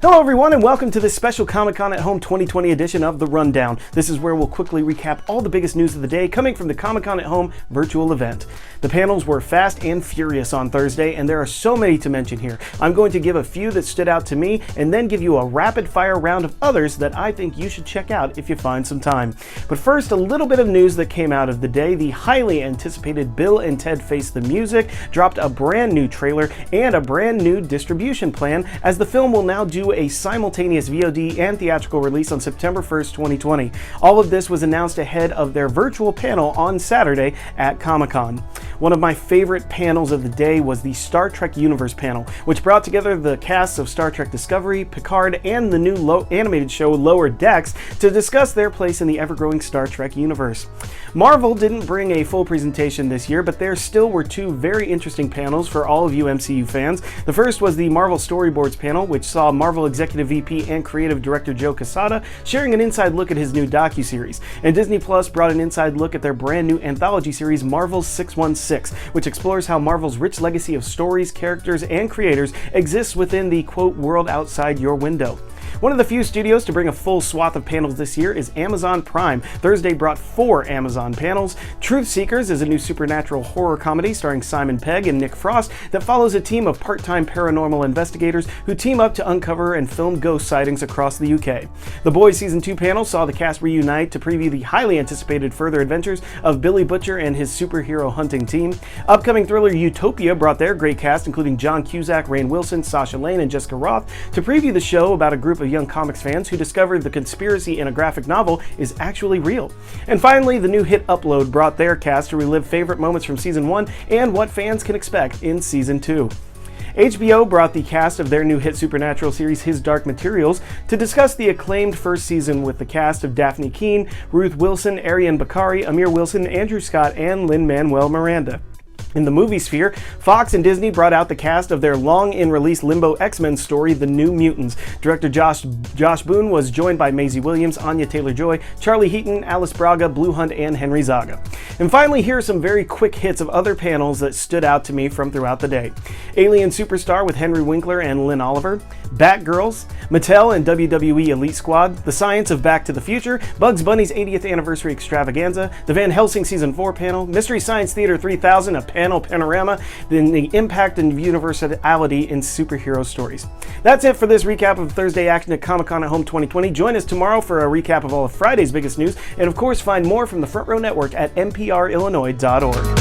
Hello everyone and welcome to this special Comic-Con at Home 2020 edition of The Rundown. This is where we'll quickly recap all the biggest news of the day coming from the Comic-Con at Home virtual event. The panels were fast and furious on Thursday and there are so many to mention here. I'm going to give a few that stood out to me and then give you a rapid fire round of others that I think you should check out if you find some time. But first, a little bit of news that came out of the day. The highly anticipated Bill and Ted Face the Music dropped a brand new trailer and a brand new distribution plan, as the film will now do a simultaneous VOD and theatrical release on September 1st, 2020. All of this was announced ahead of their virtual panel on Saturday at Comic-Con. One of my favorite panels of the day was the Star Trek Universe panel, which brought together the casts of Star Trek Discovery, Picard, and the new animated show Lower Decks to discuss their place in the ever-growing Star Trek universe. Marvel didn't bring a full presentation this year, but there still were two very interesting panels for all of you MCU fans. The first was the Marvel Storyboards panel, which saw Marvel Executive VP and Creative Director Joe Quesada sharing an inside look at his new docuseries. And Disney Plus brought an inside look at their brand new anthology series Marvel's 616, which explores how Marvel's rich legacy of stories, characters, and creators exists within the, quote, world outside your window. One of the few studios to bring a full swath of panels this year is Amazon Prime. Thursday brought 4 Amazon panels. Truth Seekers is a new supernatural horror comedy starring Simon Pegg and Nick Frost that follows a team of part-time paranormal investigators who team up to uncover and film ghost sightings across the UK. The Boys Season 2 panel saw the cast reunite to preview the highly anticipated further adventures of Billy Butcher and his superhero hunting team. Upcoming thriller Utopia brought their great cast, including John Cusack, Rainn Wilson, Sasha Lane, and Jessica Roth, to preview the show about a group of young comics fans who discovered the conspiracy in a graphic novel is actually real. And finally, the new hit Upload brought their cast to relive favorite moments from Season 1 and what fans can expect in Season 2. HBO brought the cast of their new hit supernatural series His Dark Materials to discuss the acclaimed first season with the cast of Daphne Keane, Ruth Wilson, Ariane Bakari, Amir Wilson, Andrew Scott, and Lin-Manuel Miranda. In the movie sphere, Fox and Disney brought out the cast of their long-in-release Limbo X-Men story, The New Mutants. Director Josh Boone was joined by Maisie Williams, Anya Taylor-Joy, Charlie Heaton, Alice Braga, Blue Hunt, and Henry Zaga. And finally, here are some very quick hits of other panels that stood out to me from throughout the day. Alien Superstar with Henry Winkler and Lynn Oliver, Batgirls, Mattel and WWE Elite Squad, The Science of Back to the Future, Bugs Bunny's 80th Anniversary Extravaganza, the Van Helsing Season 4 panel, Mystery Science Theater 3000, a panel panorama, then the impact and universality in superhero stories. That's it for this recap of Thursday action at Comic-Con at Home 2020. Join us tomorrow for a recap of all of Friday's biggest news, and of course find more from the Front Row Network at mprillinois.org.